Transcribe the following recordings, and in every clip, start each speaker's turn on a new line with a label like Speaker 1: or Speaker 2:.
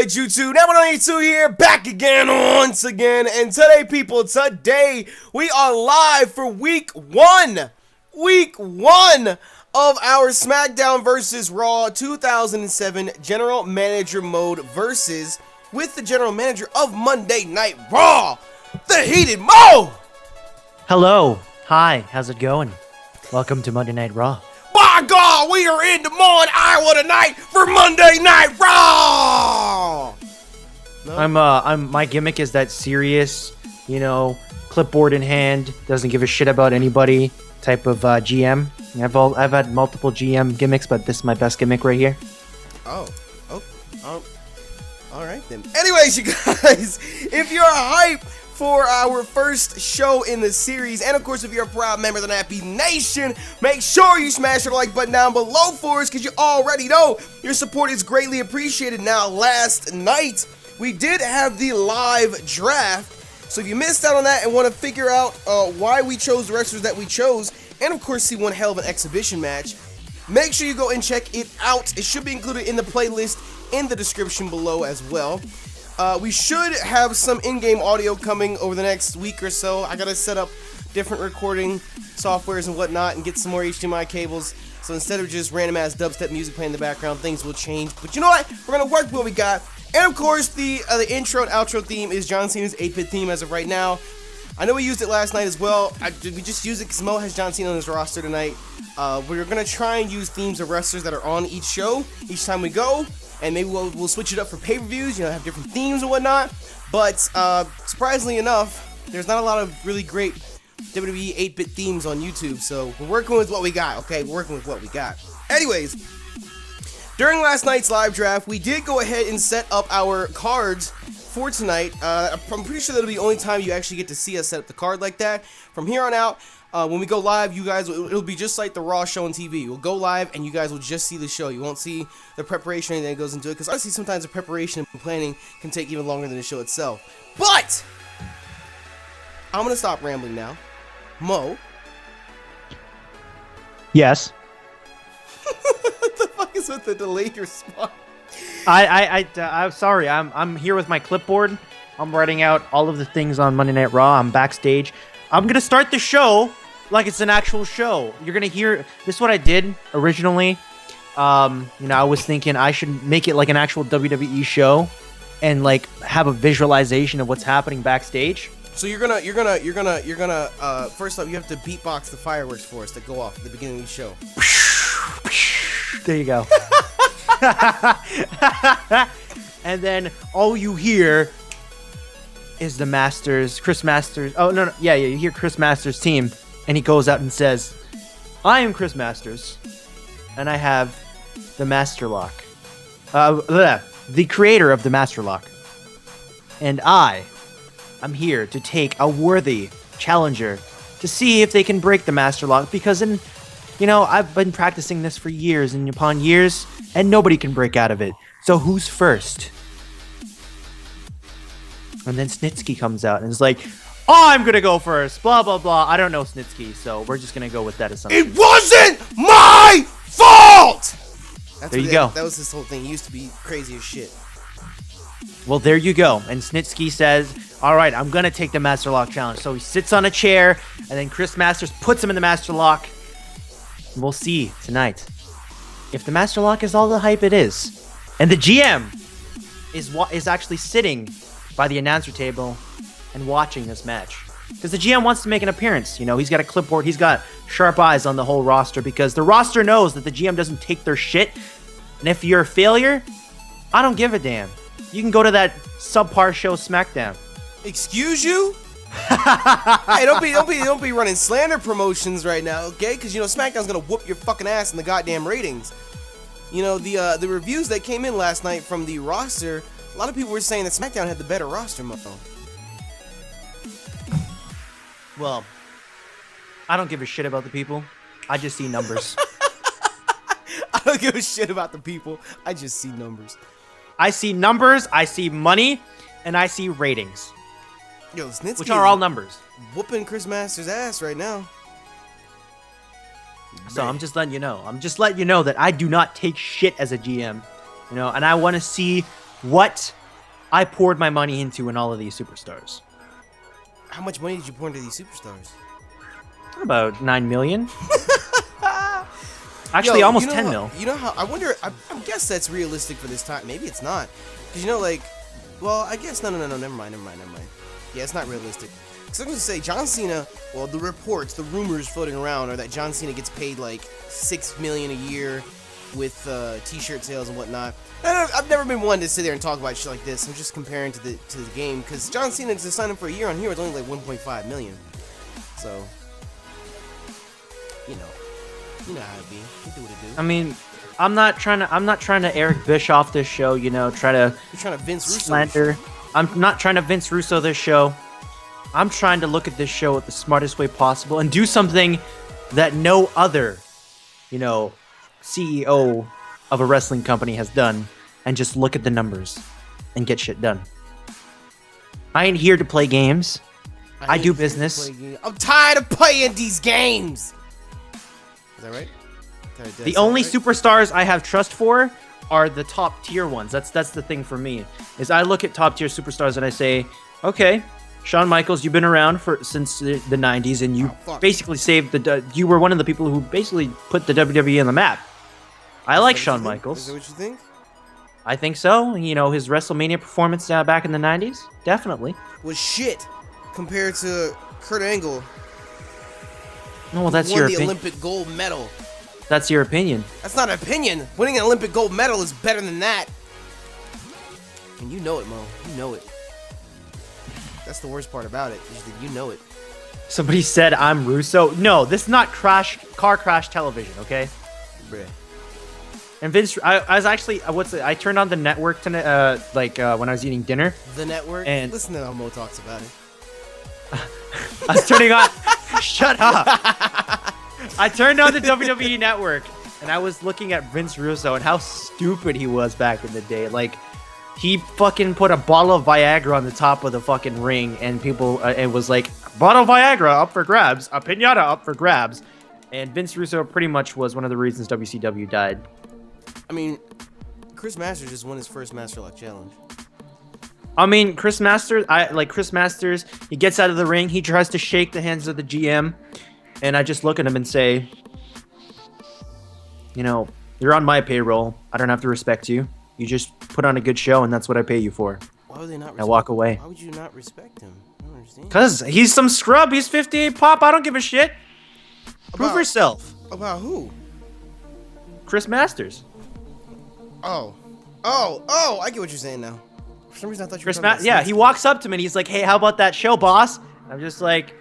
Speaker 1: boy Jutsu, Nappy here, back again once again, and today people, we are live for week one of our SmackDown vs. Raw 2007 General Manager Mode versus with the General Manager of Monday Night Raw, the Heated Mo!
Speaker 2: Hello, hi, how's it going? Welcome to Monday Night Raw.
Speaker 1: By God, we are in Des Moines, Iowa tonight for Monday Night Raw! No?
Speaker 2: My gimmick is that serious, clipboard in hand, doesn't give a shit about anybody type of GM. I've had multiple GM gimmicks, but this is my best gimmick right here.
Speaker 1: All right then. Anyways, you guys, if you're hype for our first show in the series, and of course if you're a proud member of the Nappy Nation, make sure you smash the like button down below for us, because you already know your support is greatly appreciated. Now, last night we did have the live draft, so if you missed out on that and want to figure out why we chose the wrestlers that we chose, and of course see one hell of an exhibition match, make sure you go and check it out. It should be included in the playlist in the description below as well. We should have some in-game audio coming over the next week or so. I gotta set up different recording softwares and whatnot and get some more HDMI cables. So instead of just random ass dubstep music playing in the background, things will change. But you know what? We're gonna work with what we got. And of course, the intro and outro theme is John Cena's 8-bit theme as of right now. I know we used it last night as well. We just used it because Mo has John Cena on his roster tonight. We're gonna try and use themes of wrestlers that are on each show each time we go. And maybe we'll switch it up for pay-per-views, have different themes and whatnot. But surprisingly enough, there's not a lot of really great WWE 8-bit themes on YouTube. So we're working with what we got, okay? We're working with what we got. Anyways, during last night's live draft, we did go ahead and set up our cards for tonight. I'm pretty sure that'll be the only time you actually get to see us set up the card like that. From here on out, when we go live, you guys, it'll be just like the Raw show on TV. We'll go live, and you guys will just see the show. You won't see the preparation or anything that goes into it, because honestly, sometimes the preparation and planning can take even longer than the show itself. But I'm going to stop rambling now. Mo?
Speaker 2: Yes?
Speaker 1: What the fuck is with the delayed response?
Speaker 2: I'm sorry, I'm here with my clipboard. I'm writing out all of the things on Monday Night Raw. I'm backstage. I'm going to start the show like it's an actual show. You're going to hear, this is what I did originally. I was thinking I should make it like an actual WWE show and like have a visualization of what's happening backstage.
Speaker 1: So you're gonna first off, you have to beatbox the fireworks for us that go off at the beginning of the show.
Speaker 2: There you go. And then all you hear is the Masters, Chris Masters. Oh, no. Yeah, you hear Chris Masters' team, and he goes out and says, I am Chris Masters, and I have the Master Lock. The creator of the Master Lock. And I'm here to take a worthy challenger to see if they can break the Master Lock, because I've been practicing this for years and upon years, and nobody can break out of it. So who's first? And then Snitsky comes out and is like, I'm going to go first, blah, blah, blah. I don't know Snitsky, so we're just going to go with that assumption.
Speaker 1: It wasn't my fault!
Speaker 2: There you go.
Speaker 1: That was his whole thing. He used to be crazy as shit.
Speaker 2: Well, there you go. And Snitsky says, all right, I'm going to take the Master Lock challenge. So he sits on a chair, and then Chris Masters puts him in the Master Lock. And we'll see tonight if the Master Lock is all the hype it is. And the GM is actually sitting by the announcer table and watching this match, because the GM wants to make an appearance. He's got a clipboard, he's got sharp eyes on the whole roster, because the roster knows that the GM doesn't take their shit. And if you're a failure, I don't give a damn. You can go to that subpar show SmackDown. Excuse you?
Speaker 1: Hey, don't be running slander promotions right now, okay? Because SmackDown's gonna whoop your fucking ass in the goddamn ratings. The reviews that came in last night from the roster, a lot of people were saying that SmackDown had the better roster, Mo.
Speaker 2: Well, I don't give a shit about the people. I just see numbers.
Speaker 1: I don't give a shit about the people. I just see numbers.
Speaker 2: I see numbers, I see money, and I see ratings.
Speaker 1: Yo, Snitsky,
Speaker 2: which are all numbers.
Speaker 1: Whooping Chris Masters' ass right now.
Speaker 2: So I'm just letting you know. I'm just letting you know that I do not take shit as a GM. And I want to see what I poured my money into in all of these superstars.
Speaker 1: How much money did you pour into these superstars?
Speaker 2: About 9 million. Actually,
Speaker 1: Yo,
Speaker 2: almost
Speaker 1: you know
Speaker 2: 10
Speaker 1: how,
Speaker 2: mil.
Speaker 1: You know how, I wonder, I guess that's realistic for this time. Maybe it's not. Because, you know, like, well, I guess, no, never mind. Yeah, it's not realistic. Because I'm going to say, John Cena, well, the reports, the rumors floating around are that John Cena gets paid, like, $6 million a year with t-shirt sales and whatnot. I've never been one to sit there and talk about shit like this. I'm just comparing to the game. Because John Cena, to sign him for a year on here, it's only, like, 1.5 million. So, you know how it be. You do what it do.
Speaker 2: I mean, I'm not trying to Eric Bischoff this show, you know,
Speaker 1: You're trying to Vince Russo
Speaker 2: slander. I'm not trying to Vince Russo this show. I'm trying to look at this show the smartest way possible and do something that no other, you know, CEO of a wrestling company has done, and just look at the numbers and get shit done. I ain't here to play games. I do business.
Speaker 1: I'm tired of playing these games. Is that right?
Speaker 2: The only superstars I have trust for are the top tier ones. That's the thing for me. Is I look at top tier superstars and I say, okay, Shawn Michaels, you've been around since the 90s, and you basically saved you were one of the people who basically put the WWE on the map. I like Shawn Michaels.
Speaker 1: Is that what you think?
Speaker 2: I think so. You know, his WrestleMania performance back in the 90s, definitely.
Speaker 1: Was shit compared to Kurt Angle.
Speaker 2: No, well, that's
Speaker 1: won
Speaker 2: your
Speaker 1: the
Speaker 2: opinion.
Speaker 1: Olympic gold medal.
Speaker 2: That's your opinion.
Speaker 1: That's not an opinion. Winning an Olympic gold medal is better than that. And you know it, Mo. You know it. That's the worst part about it, is that you know it.
Speaker 2: Somebody said I'm Russo. No, this is not car crash television, okay?
Speaker 1: Bruh.
Speaker 2: And Vince, I was actually, I turned on the network tonight, when I was eating dinner.
Speaker 1: The network?
Speaker 2: And
Speaker 1: listen to how Mo talks about it.
Speaker 2: I was turning on, shut up. I turned on the WWE network, and I was looking at Vince Russo and how stupid he was back in the day. Like, he fucking put a bottle of Viagra on the top of the fucking ring, and people, it was like, bottle of Viagra up for grabs, a pinata up for grabs. And Vince Russo pretty much was one of the reasons WCW died.
Speaker 1: I mean, Chris Masters just won his first Master Lock Challenge.
Speaker 2: I mean, Chris Masters, he gets out of the ring, he tries to shake the hands of the GM, and I just look at him and say, you know, you're on my payroll. I don't have to respect you. You just put on a good show, and that's what I pay you for.
Speaker 1: Why would they not respect
Speaker 2: I walk away.
Speaker 1: Why would you not respect him? I don't understand.
Speaker 2: Because he's some scrub. He's 58 pop. I don't give a shit. Prove yourself.
Speaker 1: About who?
Speaker 2: Chris Masters.
Speaker 1: Oh, I get what you're saying now. For some reason, I thought you were talking about
Speaker 2: Yeah, he walks up to me and he's like, hey, how about that show, boss? I'm just like,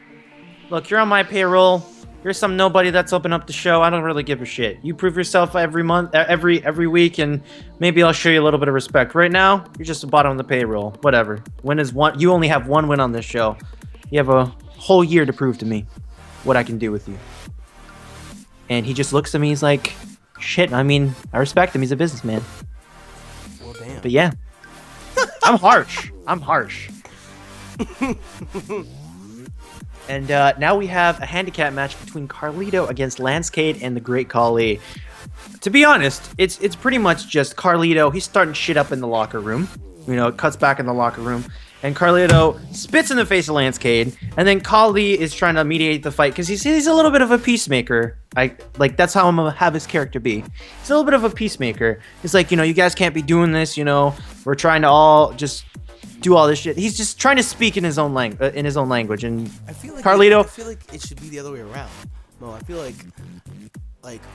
Speaker 2: look, you're on my payroll. You're some nobody that's opened up the show. I don't really give a shit. You prove yourself every month, every week, and maybe I'll show you a little bit of respect. Right now, you're just the bottom of the payroll. Whatever. Win is one. You only have one win on this show. You have a whole year to prove to me what I can do with you. And he just looks at me. He's like, shit. I mean, I respect him. He's a businessman.
Speaker 1: Well, damn.
Speaker 2: But yeah, I'm harsh. And now we have a handicap match between Carlito against Lance Cade and the Great Khali. To be honest, it's pretty much just Carlito. He's starting shit up in the locker room. You know, it cuts back in the locker room. And Carlito spits in the face of Lance Cade. And then Khali is trying to mediate the fight because he's a little bit of a peacemaker. That's how I'm going to have his character be. He's a little bit of a peacemaker. He's like, you know, you guys can't be doing this, you know. We're trying to all just do all this shit. He's just trying to speak in his own language. And
Speaker 1: I feel like
Speaker 2: Carlito,
Speaker 1: I feel like it should be the other way around. No, I feel like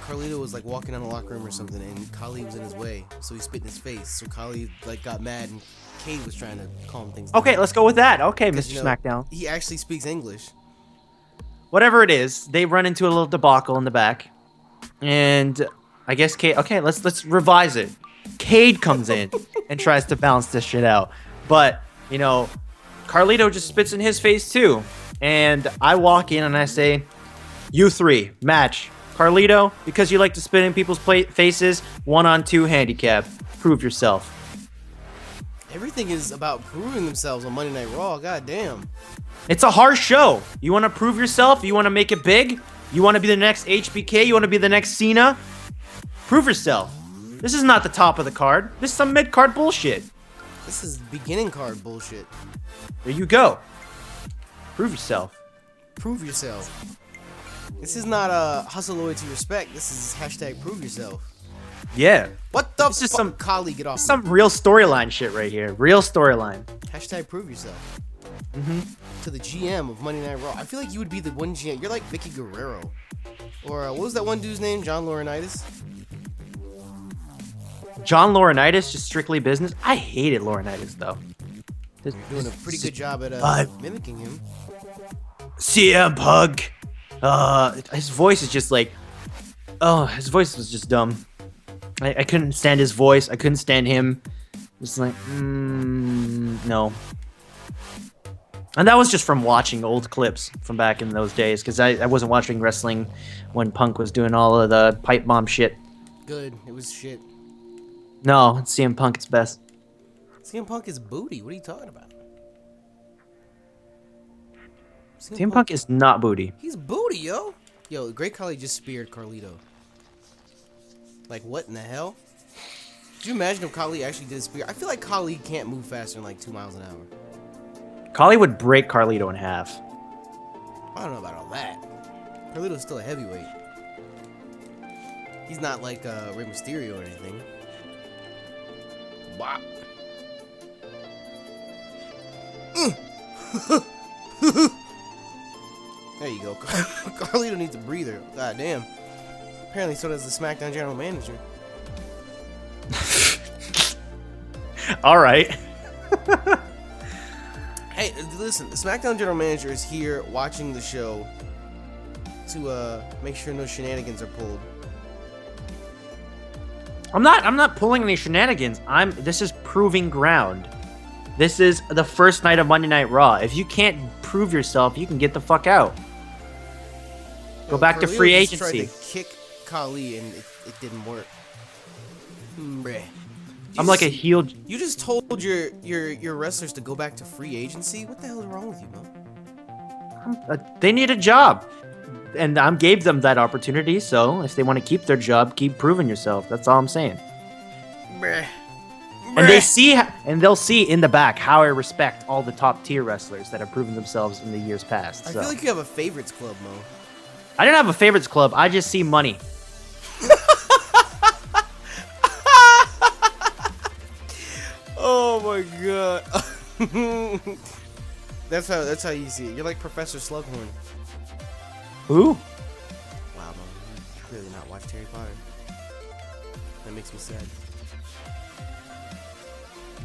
Speaker 1: Carlito was like walking down the locker room or something, and Khali was in his way, so he spit in his face. So Khali like got mad, and Cade was trying to calm things down.
Speaker 2: Okay, let's go with that. Okay, Mr.
Speaker 1: You know,
Speaker 2: SmackDown.
Speaker 1: He actually speaks English.
Speaker 2: Whatever it is, they run into a little debacle in the back, and I guess Cade. Okay, let's revise it. Cade comes in and tries to balance this shit out, but you know, Carlito just spits in his face too, and I walk in and I say, "You three match." Carlito, because you like to spit in people's faces, 1-on-2 handicap. Prove yourself.
Speaker 1: Everything is about proving themselves on Monday Night Raw. God damn.
Speaker 2: It's a harsh show. You want to prove yourself? You want to make it big? You want to be the next HBK? You want to be the next Cena? Prove yourself. This is not the top of the card. This is some mid-card bullshit.
Speaker 1: This is beginning card bullshit.
Speaker 2: There you go. Prove yourself.
Speaker 1: Prove yourself. This is not hustle loyalty respect. This is hashtag prove yourself.
Speaker 2: Yeah.
Speaker 1: What the
Speaker 2: This is
Speaker 1: fuck?
Speaker 2: some
Speaker 1: Colleague, get off.
Speaker 2: Some real storyline shit right here. Real storyline.
Speaker 1: Hashtag prove yourself.
Speaker 2: Mm-hmm.
Speaker 1: To the GM of Monday Night Raw. I feel like you would be the one GM. You're like Vicky Guerrero. Or what was that one dude's name? John Laurinaitis?
Speaker 2: John Laurinaitis, just strictly business. I hated Laurinaitis though.
Speaker 1: You're doing a pretty good job at mimicking him.
Speaker 2: CM Punk. His voice is just like, his voice was just dumb. I couldn't stand his voice. I couldn't stand him. Just like, no. And that was just from watching old clips from back in those days, because I wasn't watching wrestling when Punk was doing all of the pipe bomb shit.
Speaker 1: Good. It was shit.
Speaker 2: No, CM Punk is best.
Speaker 1: CM Punk is booty. What are you talking about?
Speaker 2: CM Punk is not booty.
Speaker 1: He's booty, yo. Yo, Great Khali just speared Carlito. Like, what in the hell? Could you imagine if Khali actually did a spear? I feel like Khali can't move faster than like 2 miles an hour.
Speaker 2: Khali would break Carlito in half.
Speaker 1: I don't know about all that. Carlito's still a heavyweight. He's not like Rey Mysterio or anything. Bop. There you go. Carlito needs a breather. God damn. Apparently so does the SmackDown general manager.
Speaker 2: All right.
Speaker 1: Hey, listen, the SmackDown general manager is here watching the show to make sure no shenanigans are pulled.
Speaker 2: I'm not pulling any shenanigans. This is proving ground. This is the first night of Monday Night Raw. If you can't prove yourself, you can get the fuck out. Go back to free agency.
Speaker 1: Tried to kick Khali and it didn't work. Bruh.
Speaker 2: I'm like a heel.
Speaker 1: You just told your wrestlers to go back to free agency? What the hell is wrong with you, man?
Speaker 2: They need a job. And I gave them that opportunity, so if they want to keep their job, keep proving yourself. That's all I'm saying.
Speaker 1: Bruh.
Speaker 2: And they'll see in the back how I respect all the top tier wrestlers that have proven themselves in the years past.
Speaker 1: I feel like you have a favorites club, Mo.
Speaker 2: I don't have a favorites club. I just see money.
Speaker 1: Oh my god. That's how you see it. You're like Professor Slughorn.
Speaker 2: Who?
Speaker 1: Wow, Mo. You clearly not watched Harry Potter. That makes me sad.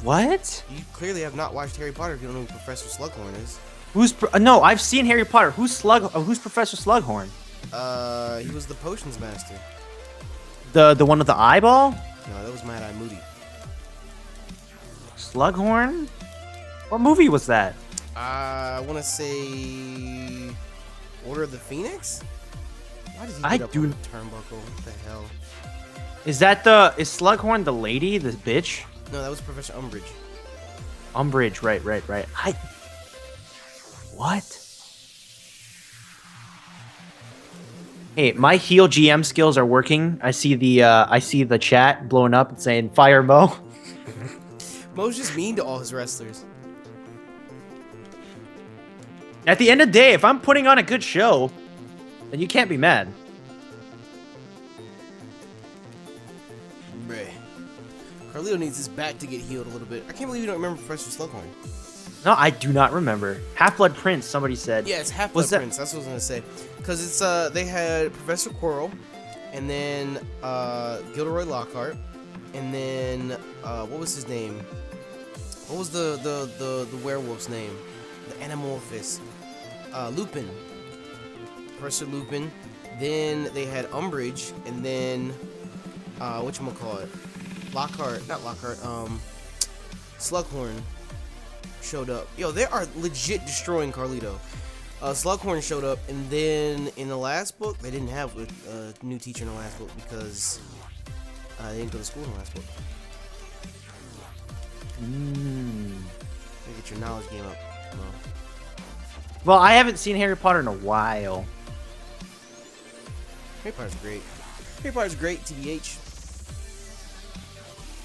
Speaker 2: What?
Speaker 1: You clearly have not watched Harry Potter if you don't know who Professor Slughorn is.
Speaker 2: No, I've seen Harry Potter. Who's Professor Slughorn?
Speaker 1: He was the potions master.
Speaker 2: The one with the eyeball?
Speaker 1: No, that was Mad Eye Moody.
Speaker 2: Slughorn? What movie was that?
Speaker 1: I want to say Order of the Phoenix? Why does he
Speaker 2: I
Speaker 1: get up
Speaker 2: do-
Speaker 1: on the turnbuckle? What the hell?
Speaker 2: Is Slughorn the lady, the bitch?
Speaker 1: No, that was Professor Umbridge.
Speaker 2: Umbridge, right. What? Hey, my heel GM skills are working. I see the chat blowing up and saying fire Mo.
Speaker 1: Mo's just mean to all his wrestlers.
Speaker 2: At the end of the day, if I'm putting on a good show, then you can't be mad.
Speaker 1: Bruh. Carlito needs his back to get healed a little bit. I can't believe you don't remember Professor Slughorn.
Speaker 2: No, I do not remember. Half-Blood Prince, somebody said.
Speaker 1: Yeah, it's Half-Blood Prince. That's what I was gonna say. Because it's they had Professor Quirrell, and then Gilderoy Lockhart, and then what was his name? What was the werewolf's name? The Anamorphous. Lupin. Professor Lupin. Then they had Umbridge, and then whatchamacallit? Slughorn showed up. Yo, they are legit destroying Carlito. Slughorn showed up, and then in the last book, they didn't have a new teacher in the last book because they didn't go to school in the last book. Get your knowledge game up.
Speaker 2: Well, I haven't seen Harry Potter in a while.
Speaker 1: Harry Potter's great. Harry Potter's great, TBH.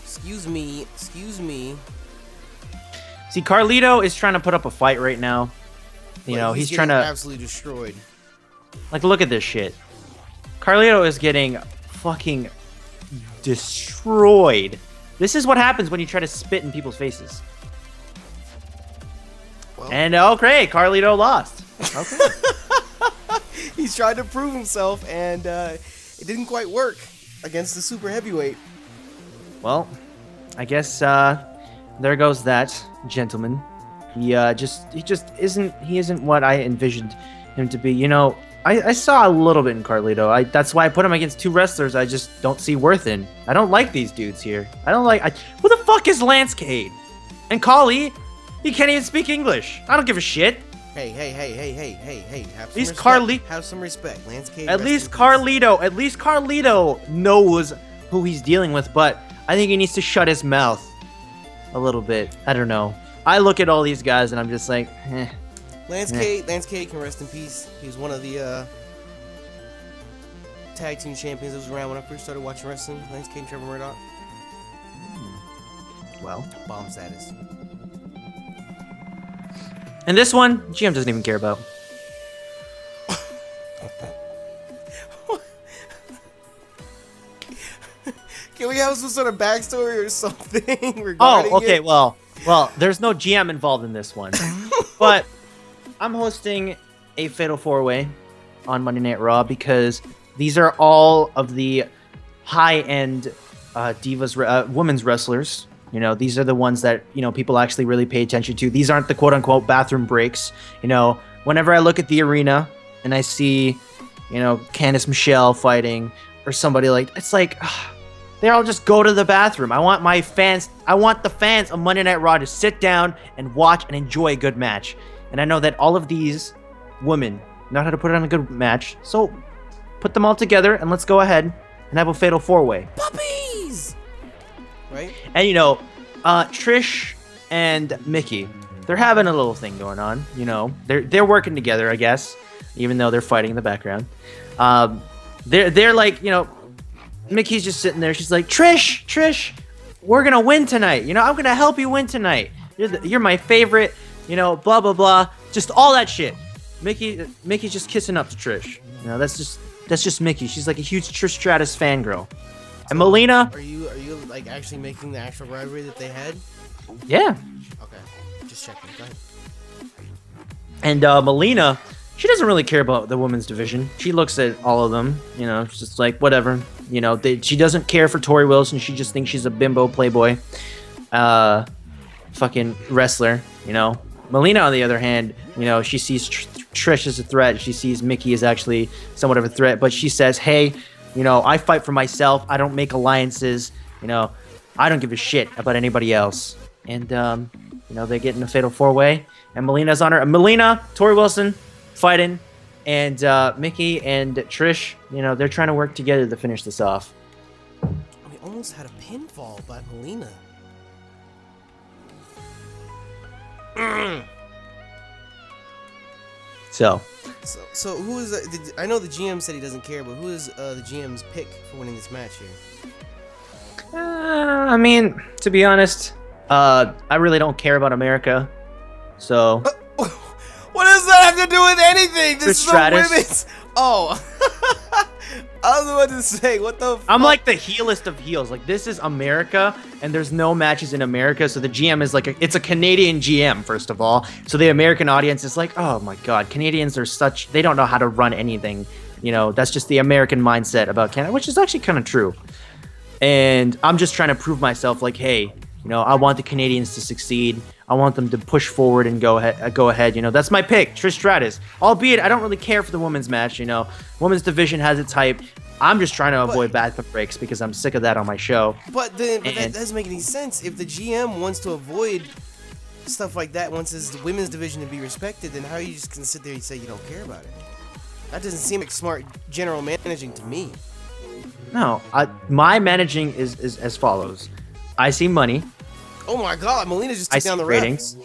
Speaker 1: Excuse me.
Speaker 2: See, Carlito is trying to put up a fight right now. You know, he's trying to
Speaker 1: absolutely destroyed.
Speaker 2: Like, look at this shit. Carlito is getting fucking destroyed. This is what happens when you try to spit in people's faces. Well. And okay, Carlito lost. Okay.
Speaker 1: He's tried to prove himself, and it didn't quite work against the super heavyweight.
Speaker 2: Well, I guess there goes that gentleman. He just isn't what I envisioned him to be. You know, I saw a little bit in Carlito. That's why I put him against two wrestlers I just don't see worth in. I don't like these dudes here. I don't like. Who the fuck is Lance Cade? And Kali? He can't even speak English. I don't give a shit.
Speaker 1: Hey. Have some respect. Lance Cade.
Speaker 2: At least Carlito knows who he's dealing with, but I think he needs to shut his mouth a little bit. I don't know. I look at all these guys and I'm just like, eh.
Speaker 1: Lance Cade can rest in peace. He was one of the tag team champions that was around when I first started watching wrestling. Lance Cade and Trevor Murdoch.
Speaker 2: Well,
Speaker 1: bomb status.
Speaker 2: And this one, GM doesn't even care about.
Speaker 1: Can we have some sort of backstory or something regarding
Speaker 2: okay,
Speaker 1: it?
Speaker 2: well, there's no GM involved in this one. But I'm hosting a Fatal 4-Way on Monday Night Raw because these are all of the high-end women's wrestlers. You know, these are the ones that, you know, people actually really pay attention to. These aren't the quote-unquote bathroom breaks. You know, whenever I look at the arena and I see, you know, Candice Michelle fighting or somebody like, it's like, they all just go to the bathroom. I want the fans of Monday Night Raw to sit down and watch and enjoy a good match. And I know that all of these women know how to put on a good match. So put them all together and let's go ahead and have a Fatal 4-Way.
Speaker 1: Puppies! Right?
Speaker 2: And, you know, Trish and Mickey, they're having a little thing going on. You know, they're working together, I guess, even though they're fighting in the background. They're like, you know, Mickey's just sitting there. She's like, Trish, we're gonna win tonight. You know, I'm gonna help you win tonight. You're my favorite. You know, blah blah blah. Just all that shit. Mickey's just kissing up to Trish. You know, that's just Mickey. She's like a huge Trish Stratus fangirl. And Melina.
Speaker 1: Are you like actually making the actual rivalry that they had?
Speaker 2: Yeah.
Speaker 1: Okay, just checking. Go ahead.
Speaker 2: And Melina, she doesn't really care about the women's division. She looks at all of them. You know, she's just like whatever. You know, she doesn't care for Tori Wilson. She just thinks she's a bimbo playboy, fucking wrestler. You know, Melina on the other hand, you know, she sees Trish as a threat. She sees Mickey as actually somewhat of a threat. But she says, hey, you know, I fight for myself. I don't make alliances. You know, I don't give a shit about anybody else. And you know, they get in a Fatal 4-Way, and Melina's on her. Melina, Tori Wilson, fighting. And Mickey and Trish, you know, they're trying to work together to finish this off.
Speaker 1: We almost had a pinfall by Melina.
Speaker 2: So
Speaker 1: who is? I know the GM said he doesn't care, but who is the GM's pick for winning this match here?
Speaker 2: I mean, to be honest, I really don't care about America. So.
Speaker 1: What does that have to do with anything? This is the women's. Oh. I was about to say, what the fuck?
Speaker 2: I'm like the heelest of heels. Like, this is America, and there's no matches in America, so the GM is like, it's a Canadian GM, first of all. So the American audience is like, oh my god, Canadians are they don't know how to run anything. You know, that's just the American mindset about Canada, which is actually kind of true. And I'm just trying to prove myself, like, hey, you know, I want the Canadians to succeed. I want them to push forward and go ahead. You know, that's my pick, Trish Stratus. Albeit, I don't really care for the women's match. You know, women's division has its hype. I'm just trying to avoid bathroom breaks because I'm sick of that on my show.
Speaker 1: But that doesn't make any sense. If the GM wants to avoid stuff like that, wants his women's division to be respected, then how are you just gonna sit there and say you don't care about it? That doesn't seem like smart general managing to me.
Speaker 2: No, my managing is as follows. I see money.
Speaker 1: Oh my god, Melina just took down the
Speaker 2: ratings.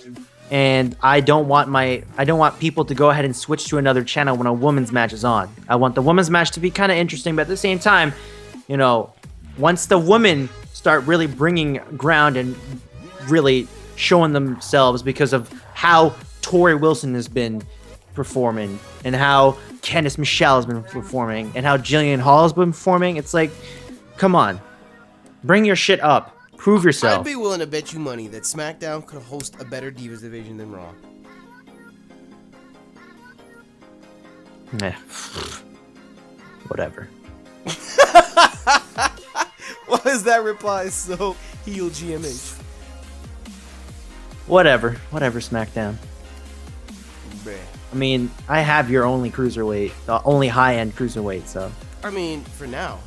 Speaker 2: And I don't want people to go ahead and switch to another channel when a women's match is on. I want the women's match to be kind of interesting, but at the same time, you know, once the women start really bringing ground and really showing themselves because of how Tori Wilson has been performing and how Candice Michelle has been performing and how Jillian Hall has been performing. It's like, come on, bring your shit up, prove yourself.
Speaker 1: I'd be willing to bet you money that SmackDown could host a better Divas division than Raw.
Speaker 2: Whatever.
Speaker 1: Why is that reply so heel GMH?
Speaker 2: Whatever, SmackDown.
Speaker 1: Bruh.
Speaker 2: I mean, I have your only cruiserweight, only high-end cruiserweight, so.
Speaker 1: I mean, for now.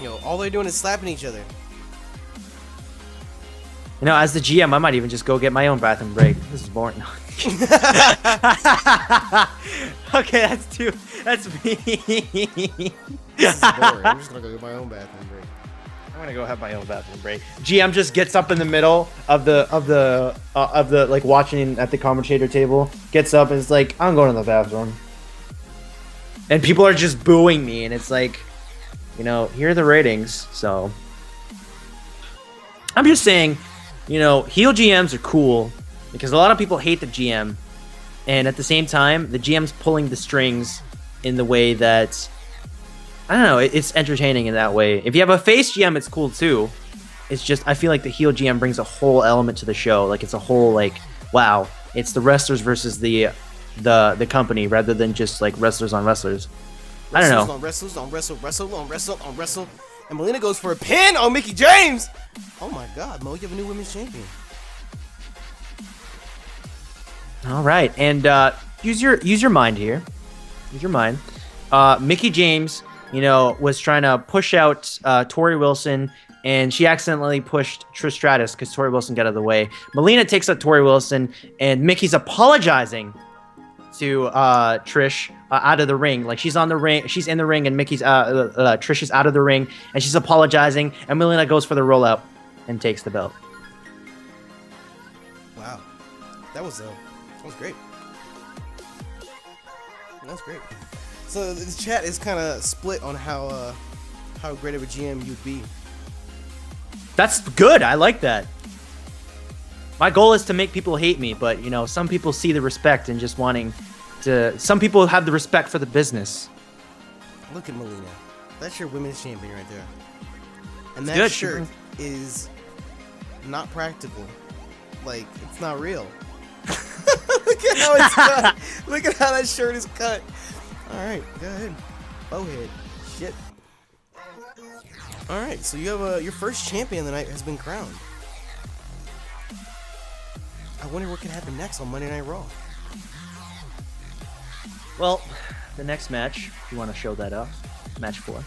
Speaker 1: You know, all they're doing is slapping each other.
Speaker 2: You know, as the GM, I might even just go get my own bathroom break. This is boring. Okay, that's me.
Speaker 1: This is boring. I'm just gonna go get my own bathroom break.
Speaker 2: I'm gonna go have my own bathroom break. GM just gets up in the middle of the like watching at the commentator table, gets up and is like, I'm going to the bathroom. And people are just booing me, and it's like, you know, here are the ratings, so. I'm just saying, you know, heel GMs are cool because a lot of people hate the GM, and at the same time, the GM's pulling the strings in the way that, I don't know, it's entertaining in that way. If you have a face GM, it's cool too. It's just, I feel like the heel GM brings a whole element to the show. Like, it's a whole, like, wow, it's the wrestlers versus the company rather than just, like, wrestlers on wrestlers. I don't know.
Speaker 1: Wrestle. And Melina goes for a pin on Mickie James. Oh my God, Mo, you have a new women's champion.
Speaker 2: All right, and use your mind here. Use your mind. Mickie James, you know, was trying to push out Tori Wilson, and she accidentally pushed Trish Stratus because Tori Wilson got out of the way. Melina takes out Tori Wilson, and Mickey's apologizing to Trish out of the ring. Like, she's in the ring, and Mickey's Trish is out of the ring, and she's apologizing, and Melina goes for the rollout and takes the belt.
Speaker 1: Wow, that was great. That's great. So the chat is kind of split on how great of a GM you'd be.
Speaker 2: That's good. I like that. My goal is to make people hate me, but, you know, some people see the respect and just wanting to. Some people have the respect for the business.
Speaker 1: Look at Melina. That's your women's champion right there. And
Speaker 2: It's
Speaker 1: that
Speaker 2: good.
Speaker 1: shirt is not practical. Like, it's not real. Look at how it's cut. Look at how that shirt is cut. All right, go ahead. Bowhead. Shit. All right, so you have your first champion of the night has been crowned. I wonder what could happen next on Monday Night Raw.
Speaker 2: Well, the next match, if you want to show that up, match 4,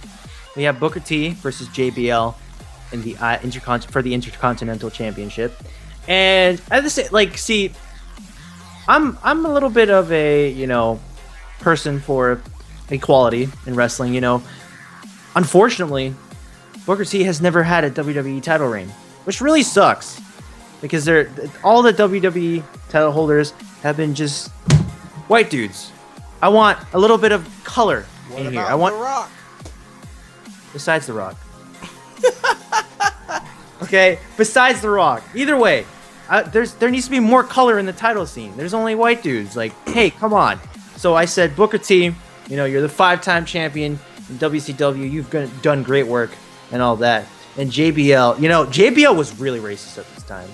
Speaker 2: we have Booker T versus JBL in the for the Intercontinental Championship. And at the same, like, see, I'm a little bit of a, you know, person for equality in wrestling. You know, unfortunately, Booker T has never had a WWE title reign, which really sucks. Because all the WWE title holders have been just white dudes. I want a little bit of color in here. I want
Speaker 1: The Rock.
Speaker 2: Besides The Rock. Okay, besides The Rock. Either way, there needs to be more color in the title scene. There's only white dudes. Like, hey, come on. So I said, Booker T, you know, you're the 5-time champion in WCW. You've done great work and all that. And JBL, you know, JBL was really racist at this time.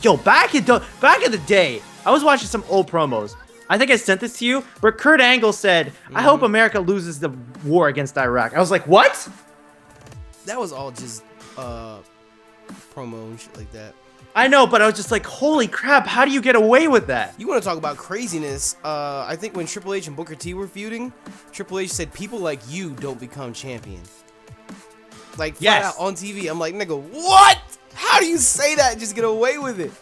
Speaker 2: Yo, back in the day, I was watching some old promos. I think I sent this to you, where Kurt Angle said, I hope America loses the war against Iraq. I was like, what?
Speaker 1: That was all just promo and shit like that.
Speaker 2: I know, but I was just like, holy crap, how do you get away with that?
Speaker 1: You want to talk about craziness? I think when Triple H and Booker T were feuding, Triple H said, people like you don't become champion. Like, flat out on TV. I'm like, nigga, what? How do you say that and just get away with it?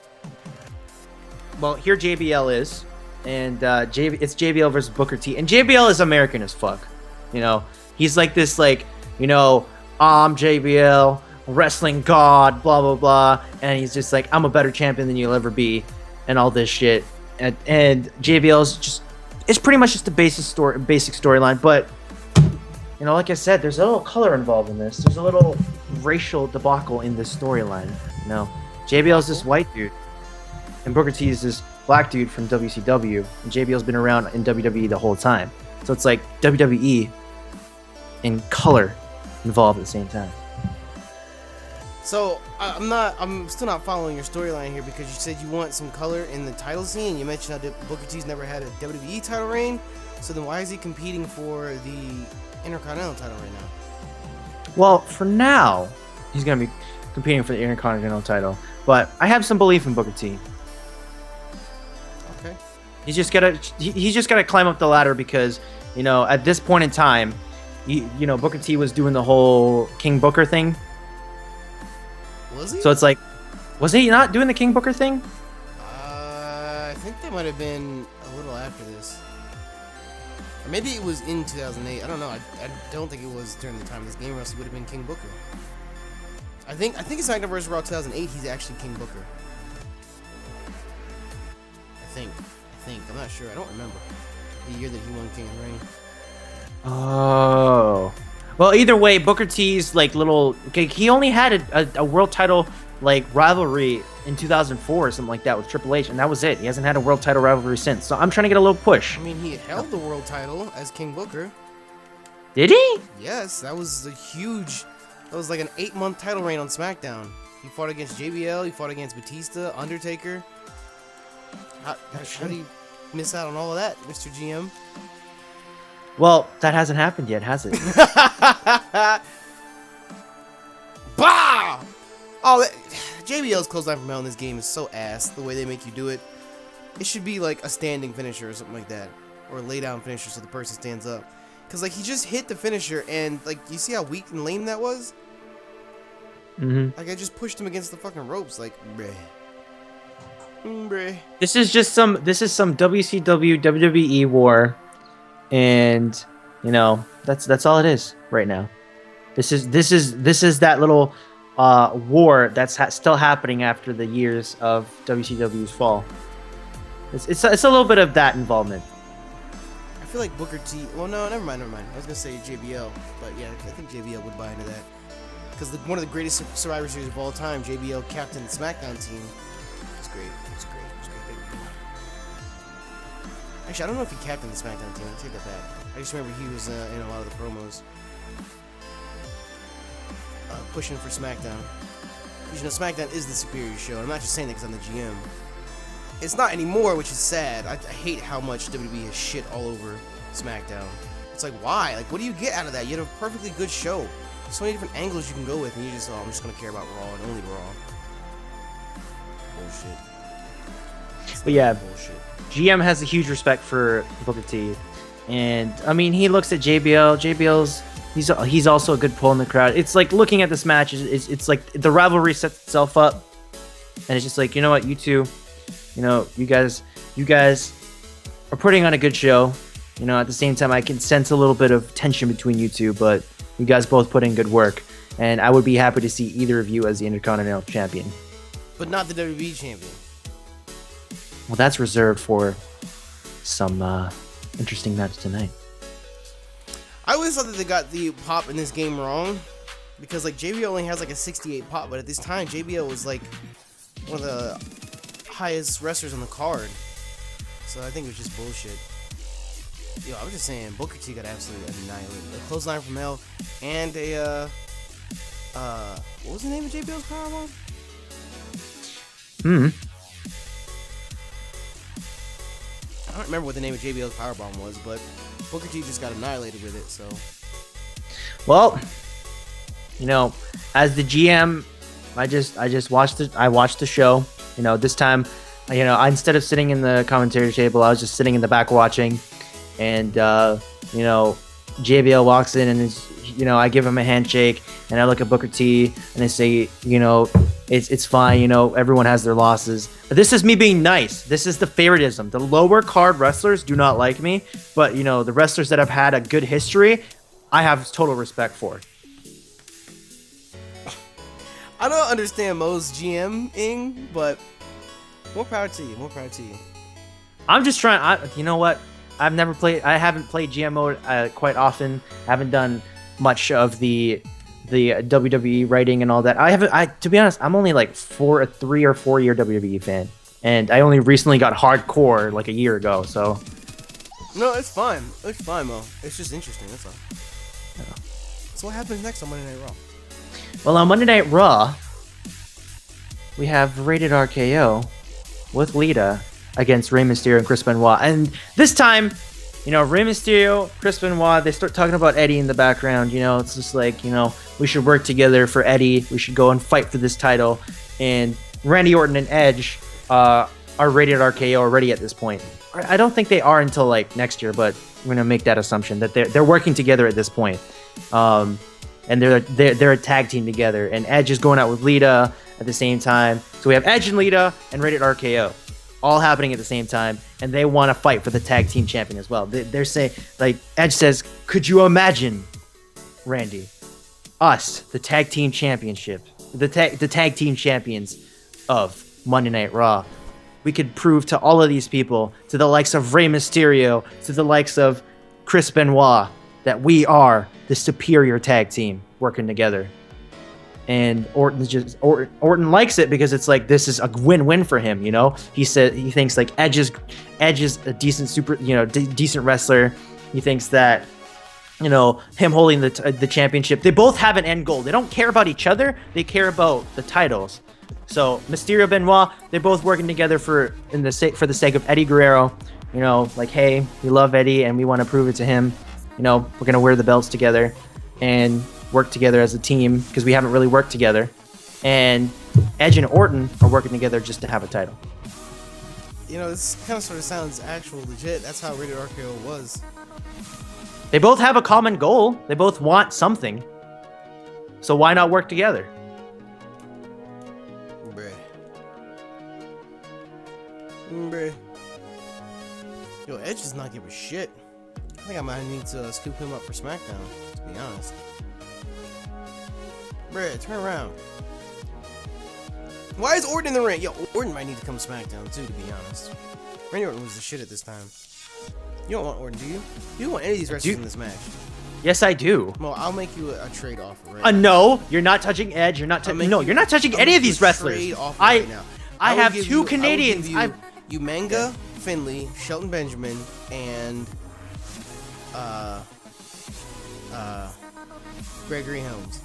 Speaker 2: Well, here JBL is, and it's JBL versus Booker T, and JBL is American as fuck. You know, he's like this, like, you know, I'm JBL, wrestling god, blah blah blah, and he's just like, I'm a better champion than you'll ever be, and all this shit. And JBL is just, it's pretty much just the basic storyline, but you know, like I said, there's a little color involved in this. There's a little racial debacle in this storyline. You know, JBL's this white dude, and Booker T is this black dude from WCW, and JBL's been around in WWE the whole time. So it's like WWE and color involved at the same time.
Speaker 1: So I'm still not following your storyline here, because you said you want some color in the title scene. You mentioned how Booker T's never had a WWE title reign. So then why is he competing for the Intercontinental title right now?
Speaker 2: Well, for now, he's gonna be competing for the Intercontinental title. But I have some belief in Booker T.
Speaker 1: Okay.
Speaker 2: He's just gotta climb up the ladder, because, you know, at this point in time, you know, Booker T was doing the whole King Booker thing.
Speaker 1: Was he?
Speaker 2: So it's like, was he not doing the King Booker thing?
Speaker 1: I think that might have been a little after this. Or maybe it was in 2008. I don't know. I don't think it was during the time of this game, or else he would have been King Booker. I think it's SmackDown vs. Raw 2008. He's actually King Booker. I think. I'm not sure. I don't remember the year that he won King of the Ring.
Speaker 2: Oh. Well, either way, Booker T's like little. Okay, he only had a world title like rivalry in 2004 or something like that with Triple H, and that was it. He hasn't had a world title rivalry since. So I'm trying to get a little push.
Speaker 1: I mean, he held the world title as King Booker.
Speaker 2: Did he?
Speaker 1: Yes, that was a huge. That was like an 8-month title reign on SmackDown. He fought against JBL. He fought against Batista, Undertaker. How did he miss out on all of that, Mr. GM?
Speaker 2: Well, that hasn't happened yet, has it?
Speaker 1: Bah! Oh, JBL's clothesline from hell in this game is so ass. The way they make you do it. It should be like a standing finisher or something like that, or a lay down finisher so the person stands up. Cause like he just hit the finisher, and like you see how weak and lame that was. Like I just pushed him against the fucking ropes. Like, bruh. Bruh.
Speaker 2: This is some WCW WWE war, and you know that's all it is right now. This is that little war that's still happening after the years of WCW's fall. It's a little bit of that involvement.
Speaker 1: I feel like Booker T. Well, no, never mind. I was gonna say JBL, but yeah, I think JBL would buy into that, because one of the greatest Survivor Series of all time, JBL captained the SmackDown team. It's great. It's great. Actually, I don't know if he captained the SmackDown team. I'll take that back. I just remember he was in a lot of the promos pushing for SmackDown. Because, you know, SmackDown is the superior show. And I'm not just saying that because I'm the GM. It's not anymore, which is sad. I hate how much WWE has shit all over SmackDown. It's like, why? Like, what do you get out of that? You had a perfectly good show. There's so many different angles you can go with, and you just, I'm just going to care about Raw and only Raw. Bullshit.
Speaker 2: But yeah,
Speaker 1: bullshit.
Speaker 2: GM has a huge respect for Booker T, and I mean, he looks at JBL. JBL's he's also a good pull in the crowd. It's like looking at this match. It's like the rivalry sets itself up, and it's just like, you know what, you two, you know, you guys are putting on a good show. You know, at the same time, I can sense a little bit of tension between you two, but you guys both put in good work, and I would be happy to see either of you as the Intercontinental Champion.
Speaker 1: But not the WWE Champion.
Speaker 2: Well, that's reserved for some interesting match tonight.
Speaker 1: I always thought that they got the pop in this game wrong, because like JBL only has like a 68 pop, but at this time JBL was like one of the highest wrestlers on the card. So I think it was just bullshit. Yo, I was just saying, Booker T got absolutely annihilated. A clothesline from hell, and a what was the name of JBL's powerbomb? I don't remember what the name of JBL's powerbomb was, but Booker T just got annihilated with it. So,
Speaker 2: well, you know, as the GM, I just watched it. I watched the show. You know, this time, you know, instead of sitting in the commentary table, I was just sitting in the back watching. And you know, JBL walks in and is, you know, I give him a handshake, and I look at Booker T and I say, you know, it's fine. You know, everyone has their losses. But this is me being nice. This is the favoritism. The lower card wrestlers do not like me, but you know, the wrestlers that have had a good history, I have total respect for.
Speaker 1: I don't understand Mo's GM-ing, but more power to you. More power to you.
Speaker 2: I'm just trying. You know what? I haven't played GM mode quite often. I haven't done much of the the WWE writing and all that. To be honest, I'm only like a 3 or 4 year WWE fan, and I only recently got hardcore like a year ago. So
Speaker 1: no, it's fine. It's fine, Mo. It's just interesting. That's all.
Speaker 2: Yeah.
Speaker 1: So what happens next on Monday Night Raw?
Speaker 2: Well, on Monday Night Raw, we have Rated RKO with Lita against Rey Mysterio and Chris Benoit, and this time, you know, Rey Mysterio, Chris Benoit, they start talking about Eddie in the background. You know, it's just like, you know, we should work together for Eddie. We should go and fight for this title. And Randy Orton and Edge are Rated RKO already at this point. I don't think they are until like next year, but we're gonna make that assumption that they're working together at this point. And they're a tag team together. And Edge is going out with Lita at the same time. So we have Edge and Lita and Rated RKO all happening at the same time, and they want to fight for the tag team champion as well. They're saying, like, Edge says, could you imagine, Randy, us, the tag team championship, the tag team champions of Monday Night Raw? We could prove to all of these people, to the likes of Rey Mysterio, to the likes of Chris Benoit, that we are the superior tag team working together. And Orton likes it because it's like, this is a win-win for him, you know. He thinks like Edge is a decent decent wrestler. He thinks that, you know, him holding the championship, they both have an end goal. They don't care about each other, they care about the titles. So Mysterio, Benoit, they're both working together for the sake of Eddie Guerrero. You know, like, hey, we love Eddie and we want to prove it to him. You know, we're gonna wear the belts together and work together as a team because we haven't really worked together. And Edge and Orton are working together just to have a title.
Speaker 1: You know, this kind of sort of sounds actual legit. That's how Rated RKO was.
Speaker 2: They both have a common goal. They both want something. So why not work together?
Speaker 1: Bruh. Yo, Edge does not give a shit. I think I might need to scoop him up for SmackDown, to be honest. Bruh, turn around. Why is Orton in the ring? Yo, Orton might need to come to SmackDown too, to be honest. Randy Orton was the shit at this time. You don't want Orton, do you? You don't want any of these wrestlers in this match.
Speaker 2: Yes, I do.
Speaker 1: Well, I'll make you a trade offer right now.
Speaker 2: No, you're not touching Edge. You're not touching. No, you're not touching any of these wrestlers.
Speaker 1: Right now.
Speaker 2: I have two Canadians.
Speaker 1: You Manga, Finley, Shelton Benjamin, and Gregory Helms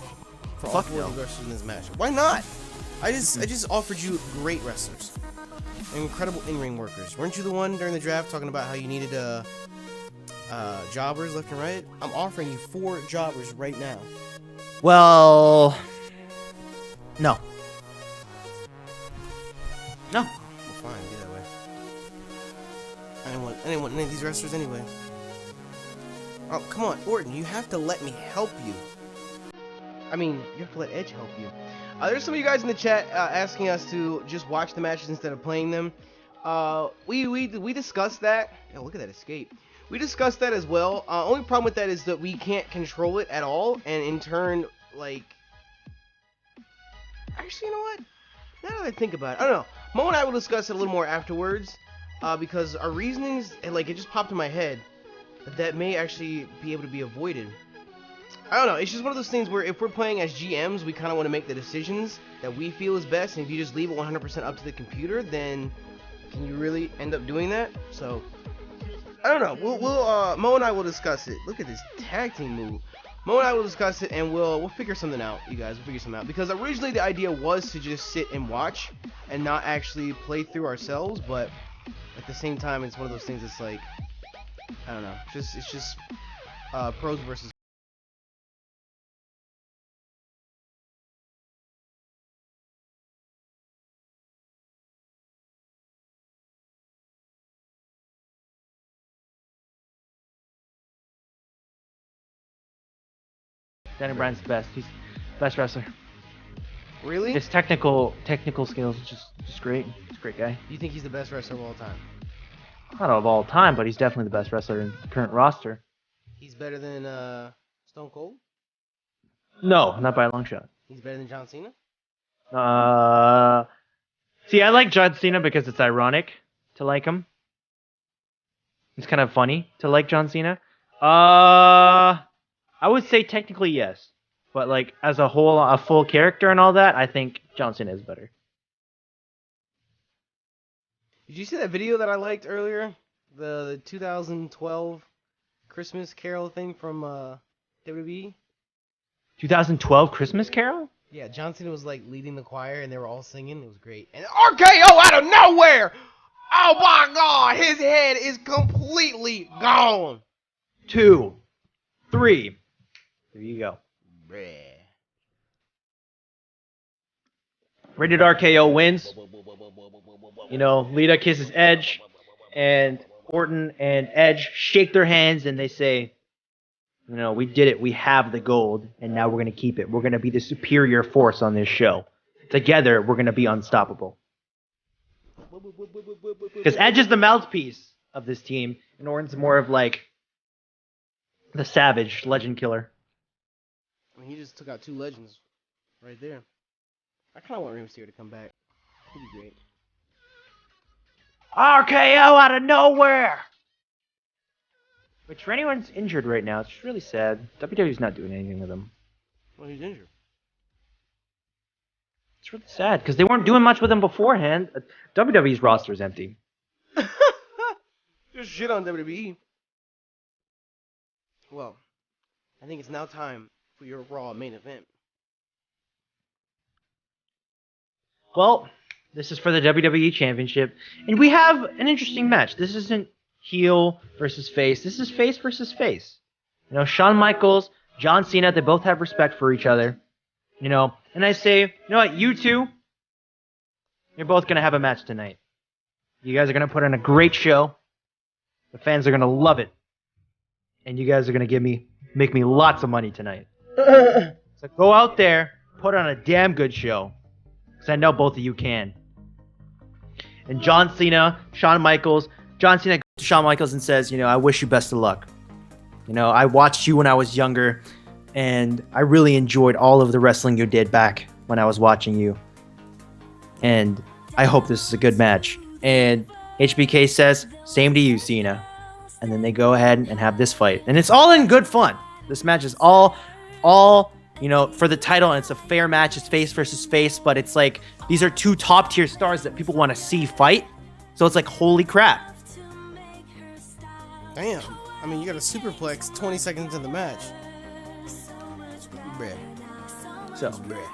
Speaker 1: for all 4 of the wrestlers in this match. Why not? I just offered you great wrestlers, incredible in-ring workers. Weren't you the one during the draft talking about how you needed jobbers left and right? I'm offering you 4 jobbers right now.
Speaker 2: Well, no. No.
Speaker 1: Well, fine, be that way. I didn't want any of these wrestlers anyway. Oh, come on, Orton, you have to let me help you. I mean, you have to let Edge help you. There's some of you guys in the chat asking us to just watch the matches instead of playing them. We discussed that. Oh, look at that escape. We discussed that as well. Only problem with that is that we can't control it at all, and in turn, like... Actually, you know what? Now that I think about it, I don't know. Mo and I will discuss it a little more afterwards, because our reasonings, and like, it just popped in my head that may actually be able to be avoided. I don't know, it's just one of those things where if we're playing as GMs, we kind of want to make the decisions that we feel is best, and if you just leave it 100% up to the computer, then can you really end up doing that? So, I don't know, Mo and I will discuss it. Look at this tag team move. Mo and I will discuss it, and we'll figure something out, you guys. We'll figure something out. Because originally the idea was to just sit and watch and not actually play through ourselves, but at the same time, it's one of those things that's like, I don't know. It's just pros versus.
Speaker 2: Daniel Bryan's the best. He's the best wrestler.
Speaker 1: Really?
Speaker 2: His technical skills is just great. He's a great guy.
Speaker 1: You think he's the best wrestler of all time?
Speaker 2: Not of all time, but he's definitely the best wrestler in the current roster.
Speaker 1: He's better than Stone Cold?
Speaker 2: No, not by a long shot.
Speaker 1: He's better than John Cena?
Speaker 2: See, I like John Cena because it's ironic to like him. It's kind of funny to like John Cena. I would say technically yes. But like as a whole, a full character and all that, I think John Cena is better.
Speaker 1: Did you see that video that I liked earlier? The 2012 Christmas Carol thing from WWE?
Speaker 2: 2012 Christmas Carol?
Speaker 1: Yeah, John Cena was like leading the choir and they were all singing. It was great. And RKO out of nowhere! Oh my god, his head is completely gone!
Speaker 2: 2, 3. There you go.
Speaker 1: Bruh.
Speaker 2: Rated RKO wins. You know, Lita kisses Edge, and Orton and Edge shake their hands, and they say, you know, we did it. We have the gold, and now we're going to keep it. We're going to be the superior force on this show. Together, we're going to be unstoppable. Because Edge is the mouthpiece of this team, and Orton's more of like the savage legend killer.
Speaker 1: I mean, he just took out 2 legends right there. I kind of want Rey Mysterio to come back. He'd be great.
Speaker 2: RKO out of nowhere! Which, for anyone's injured right now, it's really sad. WWE's not doing anything with him.
Speaker 1: Well, he's injured.
Speaker 2: It's really sad, because they weren't doing much with him beforehand. WWE's roster is empty.
Speaker 1: Just shit on WWE. Well, I think it's now time for your Raw main event.
Speaker 2: Well, this is for the WWE Championship, and we have an interesting match. This isn't heel versus face. This is face versus face. You know, Shawn Michaels, John Cena, they both have respect for each other. You know, and I say, you know what, you two, you're both going to have a match tonight. You guys are going to put on a great show. The fans are going to love it. And you guys are going to make me lots of money tonight. So go out there, put on a damn good show. Because I know both of you can. And John Cena, Shawn Michaels, John Cena goes to Shawn Michaels and says, you know, I wish you best of luck. You know, I watched you when I was younger, and I really enjoyed all of the wrestling you did back when I was watching you. And I hope this is a good match. And HBK says, same to you, Cena. And then they go ahead and have this fight. And it's all in good fun. This match is all, you know, for the title, and it's a fair match. It's face versus face, but it's like, these are 2 top-tier stars that people want to see fight. So it's like, holy crap.
Speaker 1: Damn. I mean, you got a superplex 20 seconds into the match. Bruh.
Speaker 2: So,
Speaker 1: Bruh.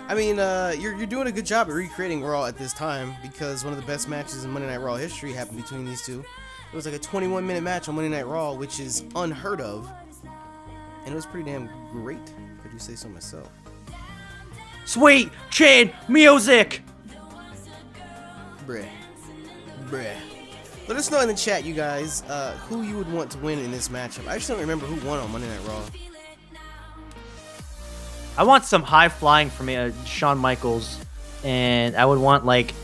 Speaker 1: I mean, you're doing a good job at recreating Raw at this time, because one of the best matches in Monday Night Raw history happened between these two. It was like a 21-minute match on Monday Night Raw, which is unheard of. And it was pretty damn great, if I do say so myself.
Speaker 2: sweet chin music.
Speaker 1: Bruh. Let us know in the chat, you guys, who you would want to win in this matchup. I just don't remember who won on Monday Night Raw.
Speaker 2: I want some high flying from Shawn Michaels, and I would want like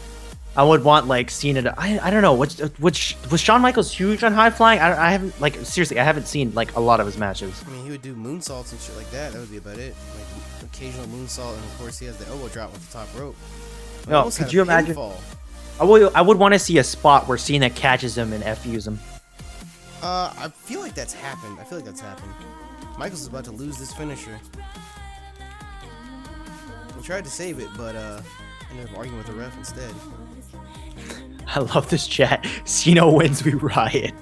Speaker 2: Cena to. I don't know. Was Shawn Michaels huge on high flying? I haven't, like, seriously, I haven't seen like a lot of his matches.
Speaker 1: I mean, he would do moonsaults and shit like that. That would be about it. Like occasional moonsault, and of course he has the elbow drop with the top rope. But
Speaker 2: No, could you imagine? I would want to see a spot where Cena catches him and FUs him.
Speaker 1: I feel like that's happened. Michaels is about to lose this finisher. He tried to save it, but ended up arguing with the ref instead.
Speaker 2: I love this chat. Cena wins, we riot.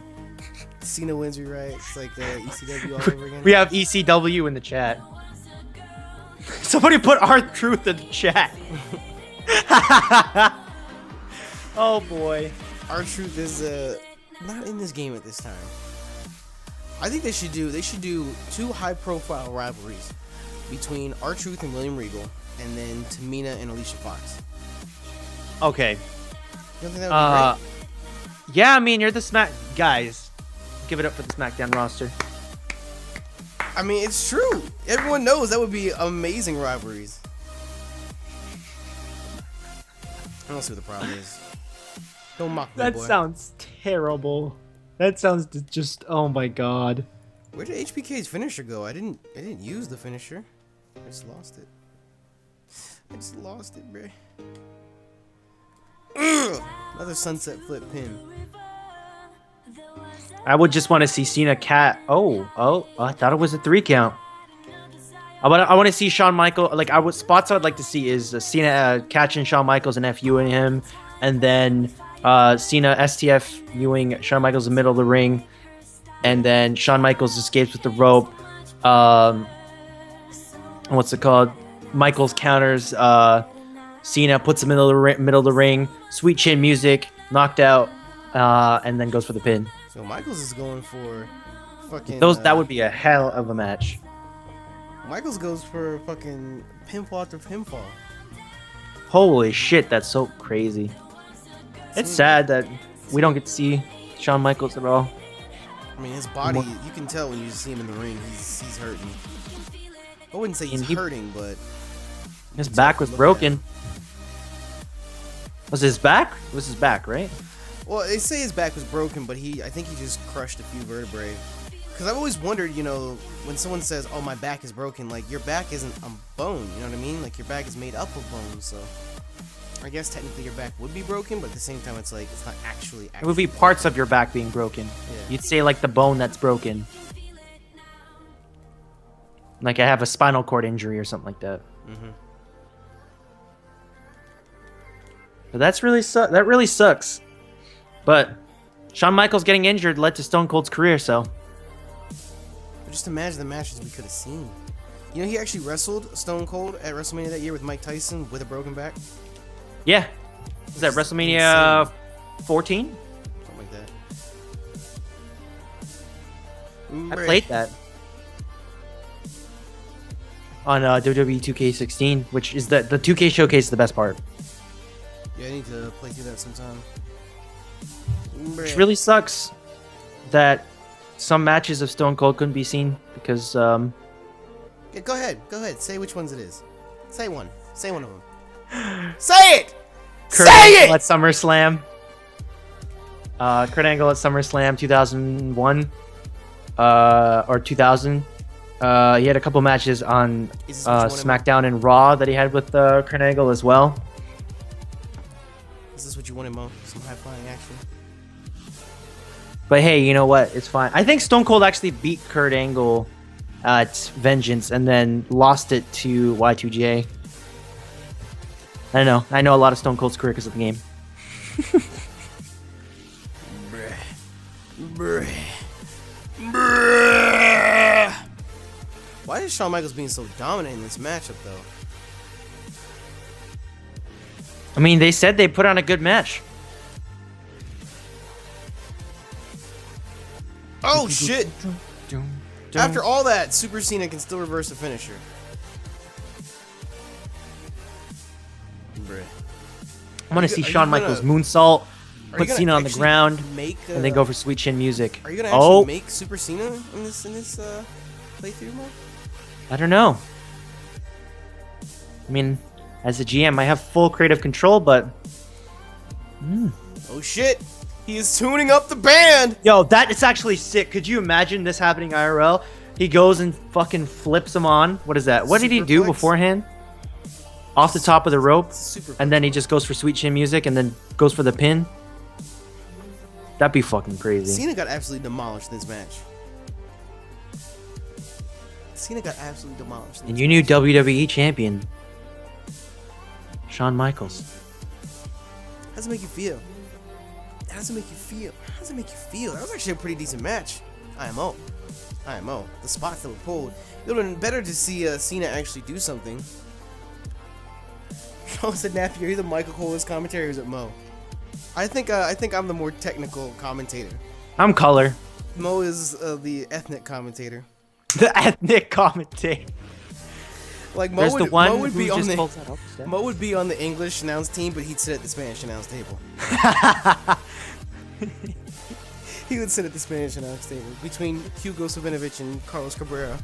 Speaker 1: Cena wins, we riot. It's like ECW all over again.
Speaker 2: We have ECW in the chat. Somebody put R-Truth in the chat. Oh boy. R-Truth is not in this game at this time. I think they should do 2 high-profile rivalries between R-Truth and William Regal, and then Tamina and Alicia Fox. Okay.
Speaker 1: You don't think that would be great?
Speaker 2: Yeah, I mean, you're the guys. Give it up for the SmackDown roster.
Speaker 1: I mean, it's true. Everyone knows that would be amazing rivalries. I don't see what the problem is. Don't mock me,
Speaker 2: That
Speaker 1: boy.
Speaker 2: sounds terrible. That sounds just, oh my god.
Speaker 1: Where did HBK's finisher go? I didn't use the finisher. I just lost it. Bruh. Ugh! Another sunset flip pin.
Speaker 2: I would just want to see Cena cat. Oh, I thought it was a 3 count. I want to see Shawn Michaels. Like spots I'd like to see is Cena catching Shawn Michaels and FUing him, and then Cena STFUing Shawn Michaels in the middle of the ring, and then Shawn Michaels escapes with the rope. What's it called? Michaels counters Cena, puts him in the middle of the ring. Sweet chin music, knocked out, and then goes for the pin.
Speaker 1: So Michaels is going for fucking.
Speaker 2: That would be a hell of a match.
Speaker 1: Michaels goes for fucking pinfall after pinfall.
Speaker 2: Holy shit, that's so crazy. It's sad that we don't get to see Shawn Michaels at all.
Speaker 1: I mean, his body, you can tell when you see him in the ring, he's hurting. I wouldn't say he's hurting, but
Speaker 2: his back was broken. Was his back? It was his back, right?
Speaker 1: Well, they say his back was broken, but I think he just crushed a few vertebrae. Because I've always wondered, you know, when someone says, "Oh, my back is broken," like your back isn't a bone. You know what I mean? Like your back is made up of bones, so I guess technically your back would be broken, but at the same time, it's like it's not actually.
Speaker 2: It would be parts of your back being broken.
Speaker 1: Yeah.
Speaker 2: You'd say like the bone that's broken. Like I have a spinal cord injury or something like that.
Speaker 1: Mm-hmm.
Speaker 2: But that really sucks. But Shawn Michaels getting injured led to Stone Cold's career, so.
Speaker 1: But just imagine the matches we could have seen. You know, he actually wrestled Stone Cold at WrestleMania that year with Mike Tyson with a broken back.
Speaker 2: Yeah. Was that WrestleMania 14?
Speaker 1: Something like that.
Speaker 2: I played that. On WWE 2K16, which is the 2K showcase is the best part.
Speaker 1: Yeah, I need to play through that sometime.
Speaker 2: Which really sucks that some matches of Stone Cold couldn't be seen because
Speaker 1: Yeah, go ahead. Say which ones it is. Say one of them. Say it!
Speaker 2: Kurt
Speaker 1: Say
Speaker 2: Angle
Speaker 1: it!
Speaker 2: at SummerSlam. Kurt Angle at SummerSlam 2001 or 2000. He had a couple matches on SmackDown and Raw that he had with Kurt Angle as well.
Speaker 1: Is this what you wanted, Mo? Some high-flying action?
Speaker 2: But hey, you know what? It's fine. I think Stone Cold actually beat Kurt Angle at Vengeance and then lost it to Y2J. I don't know. I know a lot of Stone Cold's career because of the game.
Speaker 1: Why is Shawn Michaels being so dominant in this matchup, though?
Speaker 2: I mean, they said they put on a good match.
Speaker 1: Oh, shit! After all that, Super Cena can still reverse the finisher.
Speaker 2: I want to see Shawn Michaels moonsault, put Cena on the ground, and then go for sweet chin music.
Speaker 1: Are you gonna actually make Super Cena in this playthrough mode?
Speaker 2: I don't know. I mean, as a GM, I have full creative control, but
Speaker 1: oh shit! He is tuning up the band.
Speaker 2: Yo, that is actually sick. Could you imagine this happening IRL? He goes and fucking flips him on. What is that? What did he do beforehand? Off the top of the rope, and then he just goes for sweet chin music, and then goes for the pin. That'd be fucking crazy.
Speaker 1: Cena got absolutely demolished in this match.
Speaker 2: And you knew WWE champion Shawn Michaels.
Speaker 1: How does it make you feel? That was actually a pretty decent match. IMO. The spots that were pulled. It would have been better to see Cena actually do something. Sean said, "Nappy, are you the Michael Cole's commentary or is it Mo?" I think I'm the more technical commentator.
Speaker 2: I'm color.
Speaker 1: Mo is the ethnic commentator.
Speaker 2: The ethnic commentator.
Speaker 1: Like Mo would be on the English announce team, but he'd sit at the Spanish announce table. He would sit at the Spanish announce table between Hugo Savinovich and Carlos Cabrera.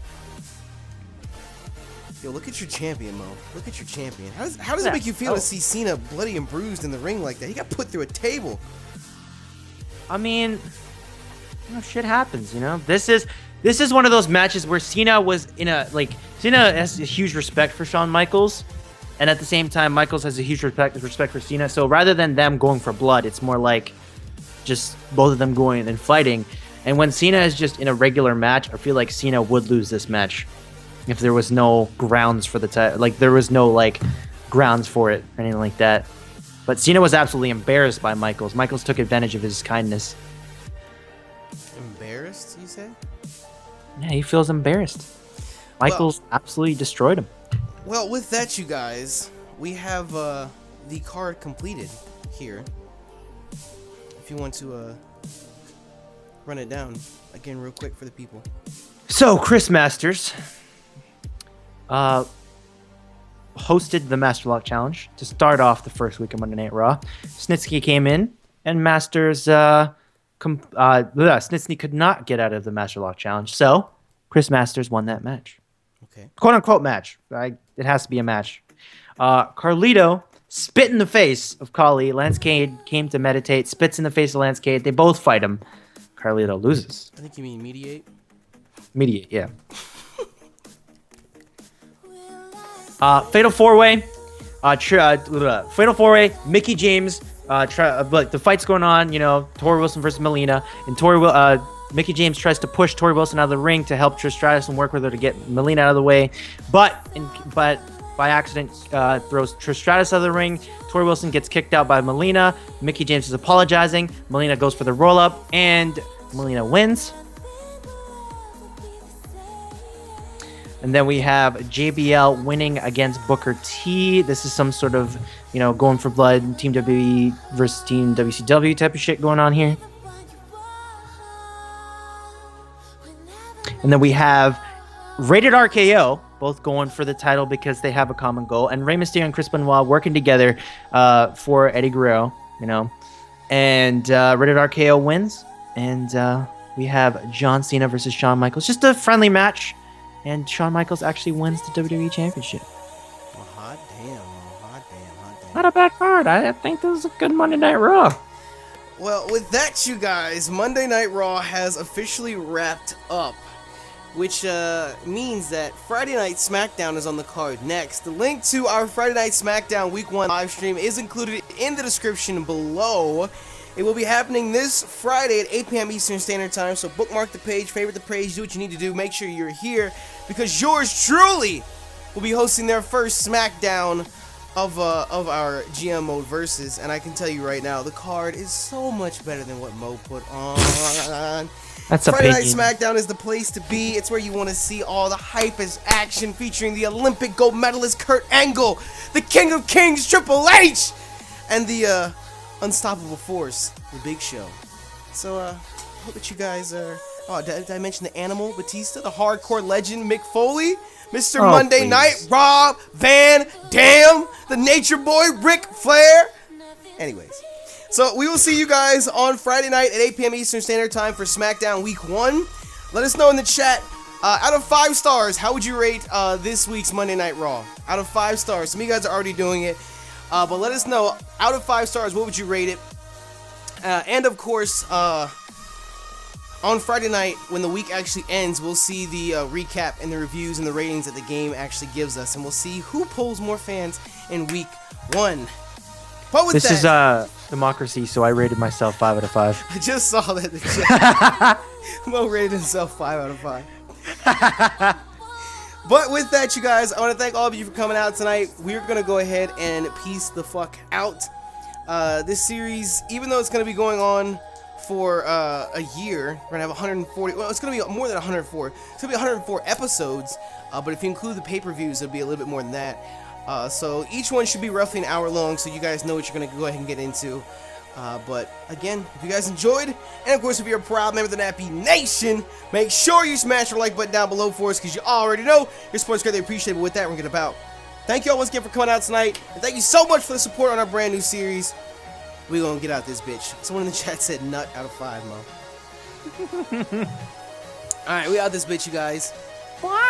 Speaker 1: Yo, look at your champion, Mo. Look at your champion. How does it make you feel to see Cena bloody and bruised in the ring like that? He got put through a table.
Speaker 2: I mean, you know, shit happens, you know? This is one of those matches where Cena has a huge respect for Shawn Michaels, and at the same time, Michaels has a huge respect for Cena. So rather than them going for blood, it's more like just both of them going and fighting. And when Cena is just in a regular match, I feel like Cena would lose this match. if there was no grounds for the title. Like, there was no, like, grounds for it or anything like that. But Cena was absolutely embarrassed by Michaels. Michaels took advantage of his kindness.
Speaker 1: Embarrassed, you say?
Speaker 2: Yeah, he feels embarrassed. Michaels absolutely destroyed him.
Speaker 1: Well, with that, you guys, we have the card completed here. If you want to run it down again real quick for the people.
Speaker 2: So, Chris Masters hosted the Master Lock Challenge to start off the first week of Monday Night Raw. Snitsky came in, and Masters Snitsky could not get out of the Master Lock Challenge, so Chris Masters won that match.
Speaker 1: Okay.
Speaker 2: Quote unquote match. It has to be a match. Carlito spit in the face of Kali. Lance Cade came to meditate, spits in the face of Lance Cade. They both fight him. Carlito loses.
Speaker 1: I think you mean mediate.
Speaker 2: Mediate, yeah. Fatal 4-way. Fatal 4-way. Mickey James. Like the fight's going on. You know, Tori Wilson versus Melina, and Mickey James tries to push Tori Wilson out of the ring to help Trish Stratus and work with her to get Melina out of the way, but by accident throws Trish Stratus out of the ring. Tori Wilson gets kicked out by Melina. Mickey James is apologizing. Melina goes for the roll up, and Melina wins. And then we have JBL winning against Booker T. This is some sort of, going for blood, Team WWE versus Team WCW type of shit going on here. And then we have Rated RKO, both going for the title because they have a common goal. And Rey Mysterio and Chris Benoit working together for Eddie Guerrero, And Rated RKO wins. And we have John Cena versus Shawn Michaels. Just a friendly match. And Shawn Michaels actually wins the WWE Championship.
Speaker 1: Well, hot damn.
Speaker 2: Not a bad card. I think this is a good Monday Night Raw.
Speaker 1: Well, with that, you guys, Monday Night Raw has officially wrapped up, which means that Friday Night SmackDown is on the card next. The link to our Friday Night SmackDown Week 1 live stream is included in the description below. It will be happening this Friday at 8 p.m. Eastern Standard Time, so bookmark the page, favorite the page, do what you need to do, make sure you're here, because yours truly will be hosting their first SmackDown of our GM Mode Versus, and I can tell you right now, the card is so much better than what Mo put on.
Speaker 2: That's a
Speaker 1: Friday Night SmackDown is the place to be. It's where you want to see all the hypest action featuring the Olympic gold medalist Kurt Angle, the King of Kings Triple H, and the Unstoppable Force, the Big Show. So, I hope that you guys are... Oh, did I mention the Animal Batista, the hardcore legend Mick Foley, Mr. Monday Night, Rob Van Dam, the Nature Boy Ric Flair. Anyways, so we will see you guys on Friday night at 8 p.m. Eastern Standard Time for SmackDown Week 1. Let us know in the chat, out of 5 stars, how would you rate this week's Monday Night Raw? Out of 5 stars. Some of you guys are already doing it. But let us know, out of 5 stars, what would you rate it? And of course, on Friday night, when the week actually ends, we'll see the recap and the reviews and the ratings that the game actually gives us. And we'll see who pulls more fans in Week 1. But with
Speaker 2: this is democracy, so I rated myself 5 out of 5.
Speaker 1: I just saw that in the chat. Mo rated himself 5 out of 5. But with that, you guys, I want to thank all of you for coming out tonight. We're going to go ahead and peace the fuck out. This series, even though it's going to be going on for a year, we're going to have 140, well, it's going to be more than 104. It's going to be 104 episodes, but if you include the pay-per-views, it'll be a little bit more than that. So each one should be roughly an hour long, so you guys know what you're going to go ahead and get into. But again, if you guys enjoyed, and of course if you're a proud member of the Nappy Nation, make sure you smash your like button down below for us, because you already know your support's greatly appreciated. But with that, we're going to bow. Thank you all once again for coming out tonight, and thank you so much for the support on our brand new series. We're going to get out this bitch. Someone in the chat said nut out of 5, Mo. Alright, we out this bitch, you guys.
Speaker 2: Wow.